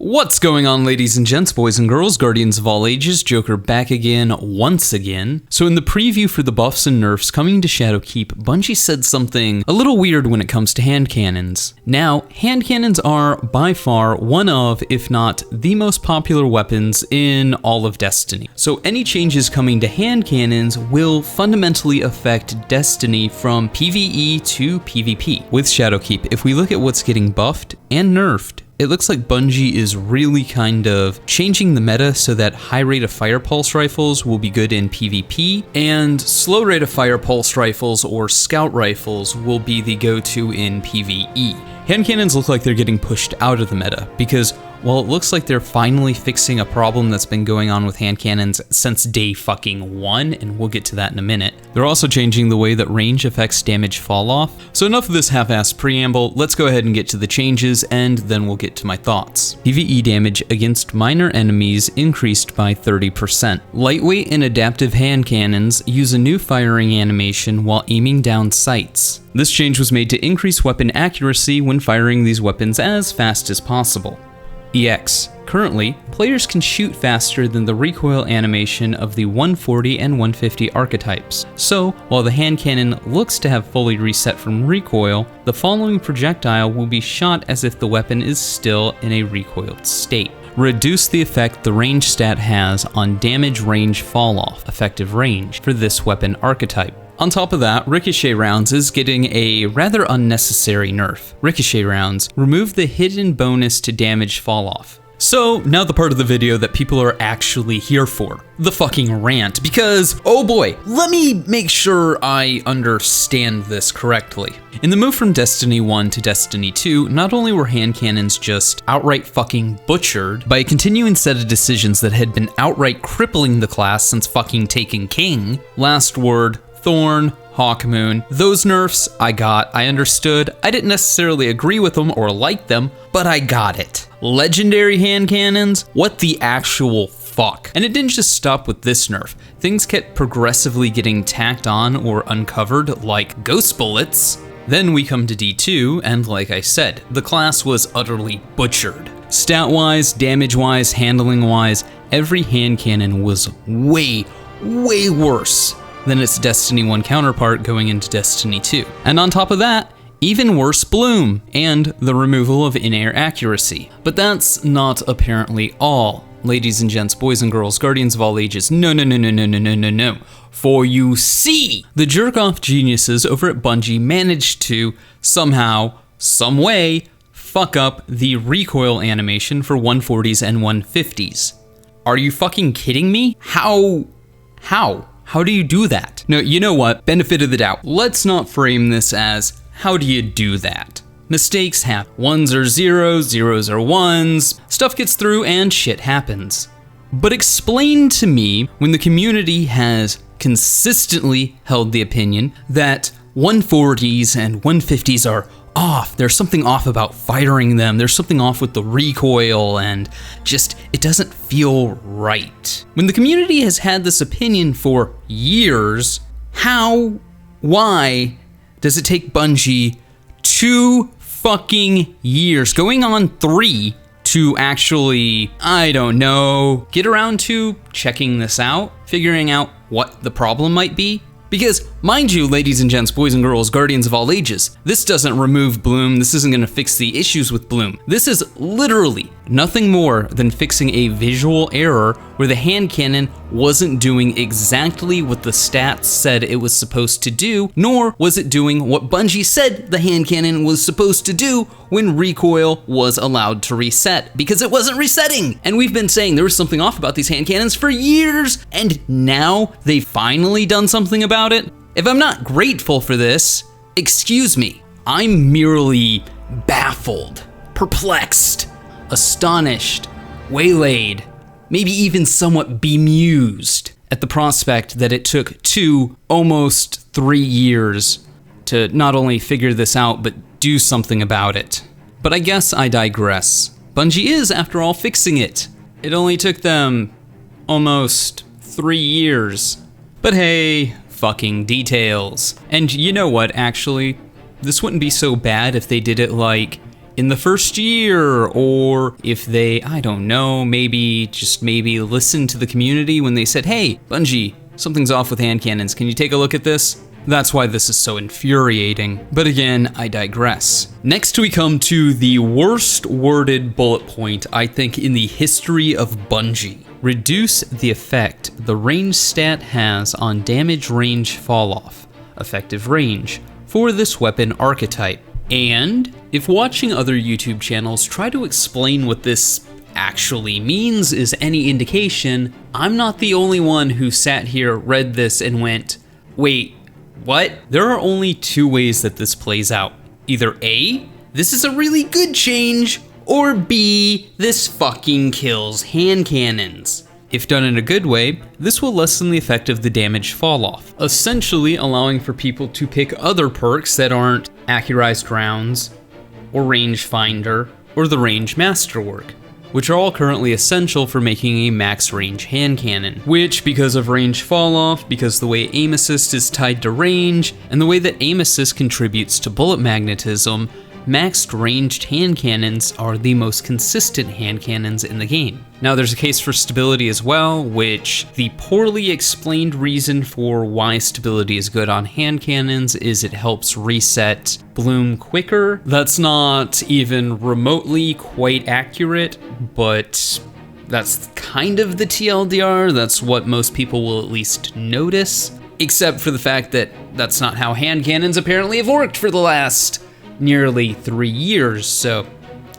What's going on, ladies and gents, boys and girls, guardians of all ages, Joker back again, once again. So in the preview for the buffs and nerfs coming to Shadowkeep, Bungie said something a little weird when it comes to hand cannons. Now, hand cannons are by far one of, if not the most popular weapons in all of Destiny. So any changes coming to hand cannons will fundamentally affect Destiny from PvE to PvP. With Shadowkeep, if we look at what's getting buffed and nerfed, it looks like Bungie is really kind of changing the meta so that high rate of fire pulse rifles will be good in PvP, and slow rate of fire pulse rifles or scout rifles will be the go-to in PvE. Hand cannons look like they're getting pushed out of the meta, because while it looks like they're finally fixing a problem that's been going on with hand cannons since day fucking one, and we'll get to that in a minute, they're also changing the way that range affects damage fall off. So enough of this half-assed preamble, let's go ahead and get to the changes, and then we'll get to my thoughts. PvE damage against minor enemies increased by 30%. Lightweight and adaptive hand cannons use a new firing animation while aiming down sights. This change was made to increase weapon accuracy when firing these weapons as fast as possible. EX. Currently, players can shoot faster than the recoil animation of the 140 and 150 archetypes. So, while the hand cannon looks to have fully reset from recoil, the following projectile will be shot as if the weapon is still in a recoiled state. Reduce the effect the range stat has on damage range falloff, effective range, for this weapon archetype. On top of that, ricochet rounds is getting a rather unnecessary nerf. Ricochet rounds remove the hidden bonus to damage falloff. So now the part of the video that people are actually here for, the fucking rant, because oh boy, let me make sure I understand this correctly. In the move from Destiny 1 to Destiny 2, not only were hand cannons just outright fucking butchered by a continuing set of decisions that had been outright crippling the class since fucking Taken King, Last Word, Thorn, Hawkmoon, those nerfs I understood. I didn't necessarily agree with them or like them, but I got it. Legendary hand cannons? What the actual fuck? And it didn't just stop with this nerf. Things kept progressively getting tacked on or uncovered, like ghost bullets. Then we come to D2, and like I said, the class was utterly butchered. Stat-wise, damage-wise, handling-wise, every hand cannon was way worse than its Destiny 1 counterpart going into Destiny 2. And on top of that, even worse bloom, and the removal of in-air accuracy. But that's not apparently all. Ladies and gents, boys and girls, guardians of all ages, no. For you see, the jerk-off geniuses over at Bungie managed to, somehow, some way, fuck up the recoil animation for 140s and 150s. Are you fucking kidding me? How? How do you do that? No, you know what? Benefit of the doubt. Let's not frame this as, how do you do that? Mistakes happen. Ones are zeros, zeros are ones. Stuff gets through and shit happens. But explain to me when the community has consistently held the opinion that 140s and 150s are off. There's something off about firing them. There's something off with the recoil and just, it doesn't feel right. When the community has had this opinion for years, why does it take Bungie 2 fucking years, going on 3, to actually, I don't know, get around to checking this out, figuring out what the problem might be? Because, mind you, ladies and gents, boys and girls, guardians of all ages, this doesn't remove bloom, this isn't gonna fix the issues with bloom. This is literally nothing more than fixing a visual error where the hand cannon wasn't doing exactly what the stats said it was supposed to do, nor was it doing what Bungie said the hand cannon was supposed to do when recoil was allowed to reset, because it wasn't resetting. And we've been saying there was something off about these hand cannons for years, and now they've finally done something about it. If I'm not grateful for this, excuse me, I'm merely baffled, perplexed, astonished, waylaid, maybe even somewhat bemused at the prospect that it took 2, almost 3 years to not only figure this out, but do something about it. But I guess I digress. Bungie is, after all, fixing it. It only took them almost 3 years. But hey, fucking details. And you know what, actually? This wouldn't be so bad if they did it like in the first year, or if they, I don't know, maybe listen to the community when they said, hey, Bungie, something's off with hand cannons, can you take a look at this? That's why this is so infuriating. But again, I digress. Next we come to the worst worded bullet point, I think, in the history of Bungie. Reduce the effect the range stat has on damage range falloff, effective range, for this weapon archetype. And if watching other YouTube channels try to explain what this actually means is any indication, I'm not the only one who sat here, read this, and went, wait, what? There are only two ways that this plays out. Either A, this is a really good change, or B, this fucking kills hand cannons. If done in a good way, this will lessen the effect of the damage falloff, essentially allowing for people to pick other perks that aren't accurized rounds, or rangefinder, or the range masterwork, which are all currently essential for making a max range hand cannon, which, because of range falloff, because the way aim assist is tied to range, and the way that aim assist contributes to bullet magnetism, maxed ranged hand cannons are the most consistent hand cannons in the game. Now there's a case for stability as well, which the poorly explained reason for why stability is good on hand cannons is it helps reset bloom quicker. That's not even remotely quite accurate, but that's kind of the TLDR. That's what most people will at least notice, except for the fact that that's not how hand cannons apparently have worked for the last nearly 3 years, so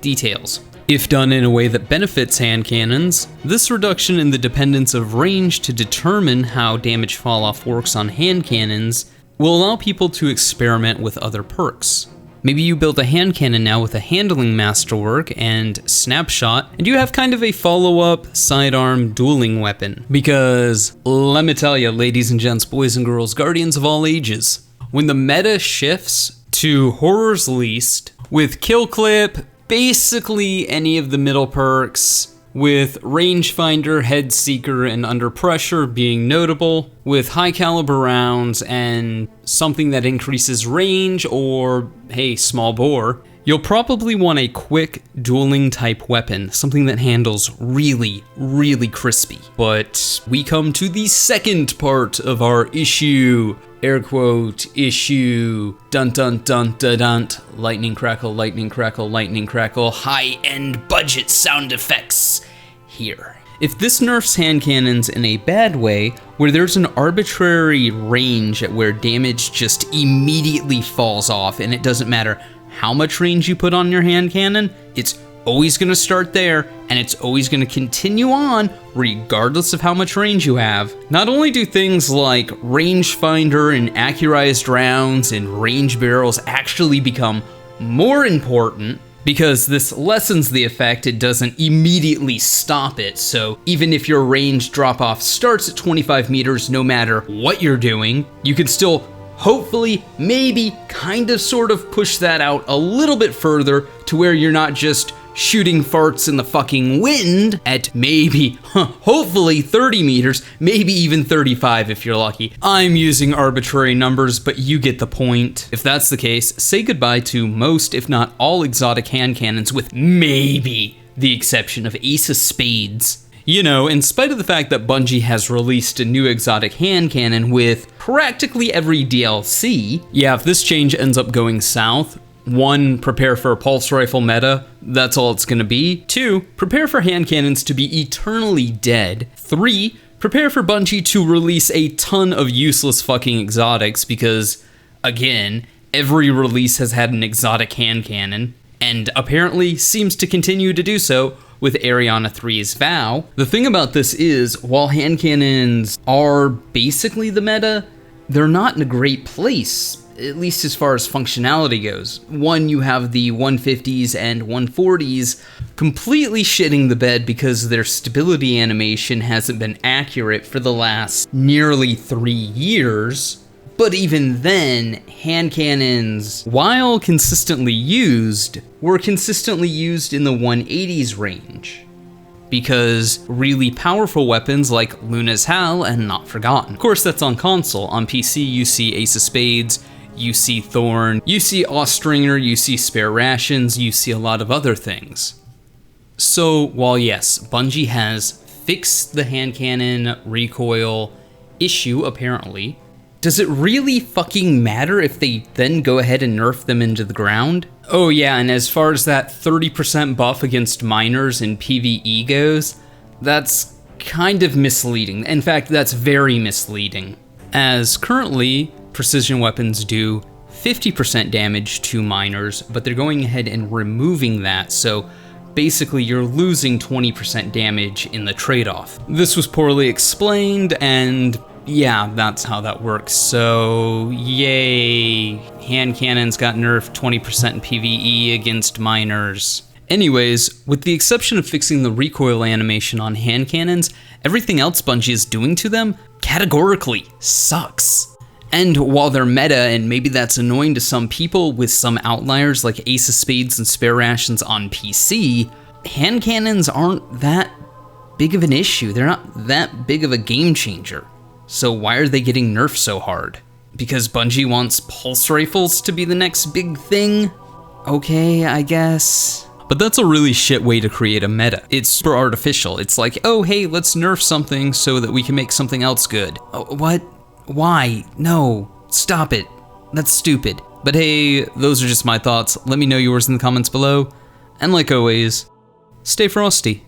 details. If done in a way that benefits hand cannons, this reduction in the dependence of range to determine how damage falloff works on hand cannons will allow people to experiment with other perks. Maybe you build a hand cannon now with a handling masterwork and snapshot, and you have kind of a follow-up sidearm dueling weapon. Because let me tell you, ladies and gents, boys and girls, guardians of all ages, when the meta shifts to horror's least, with kill clip, basically any of the middle perks, with rangefinder, head seeker, and under pressure being notable, with high caliber rounds and something that increases range, or hey, small bore, you'll probably want a quick dueling type weapon, something that handles really, really crispy. But we come to the second part of our issue. Air quote, issue, dun dun dun dun dun, lightning crackle, lightning crackle, lightning crackle, high-end budget sound effects here. If this nerfs hand cannons in a bad way, where there's an arbitrary range at where damage just immediately falls off and it doesn't matter how much range you put on your hand cannon, it's always going to start there, and it's always going to continue on regardless of how much range you have. Not only do things like rangefinder and accurized rounds and range barrels actually become more important, because this lessens the effect, it doesn't immediately stop it, so even if your range drop-off starts at 25 meters, no matter what you're doing, you can still hopefully, maybe, kind of sort of push that out a little bit further to where you're not just shooting farts in the fucking wind at maybe, hopefully 30 meters, maybe even 35 if you're lucky. I'm using arbitrary numbers, but you get the point. If that's the case, say goodbye to most, if not all, exotic hand cannons, with maybe the exception of Ace of Spades. You know, in spite of the fact that Bungie has released a new exotic hand cannon with practically every DLC, yeah, if this change ends up going south, 1, prepare for a pulse rifle meta, that's all it's gonna be. 2, prepare for hand cannons to be eternally dead. 3, prepare for Bungie to release a ton of useless fucking exotics because, again, every release has had an exotic hand cannon, and apparently seems to continue to do so with Ariana 3's Vow. The thing about this is, while hand cannons are basically the meta, they're not in a great place, at least as far as functionality goes. One, you have the 150s and 140s completely shitting the bed because their stability animation hasn't been accurate for the last nearly 3 years. But even then, hand cannons, while consistently used, were consistently used in the 180s range, because really powerful weapons like Luna's Hal and Not Forgotten. Of course, that's on console. On PC, you see Ace of Spades, you see Thorn, you see Austringer, you see spare rations, you see a lot of other things. So while yes, Bungie has fixed the hand cannon recoil issue apparently, does it really fucking matter if they then go ahead and nerf them into the ground? Oh yeah, and as far as that 30% buff against miners in PvE goes, that's kind of misleading. In fact, that's very misleading. As currently, precision weapons do 50% damage to miners, but they're going ahead and removing that, so basically you're losing 20% damage in the trade-off. This was poorly explained, and yeah, that's how that works. So, yay, hand cannons got nerfed 20% in PvE against miners. Anyways, with the exception of fixing the recoil animation on hand cannons, everything else Bungie is doing to them categorically sucks. And while they're meta, and maybe that's annoying to some people with some outliers like Ace of Spades and Spare Rations on PC, hand cannons aren't that big of an issue. They're not that big of a game changer. So why are they getting nerfed so hard? Because Bungie wants pulse rifles to be the next big thing? Okay, I guess. But that's a really shit way to create a meta. It's super artificial. It's like, oh hey, let's nerf something so that we can make something else good. Oh, what? Why? No, stop it. That's stupid. But hey, those are just my thoughts. Let me know yours in the comments below. And like always, stay frosty.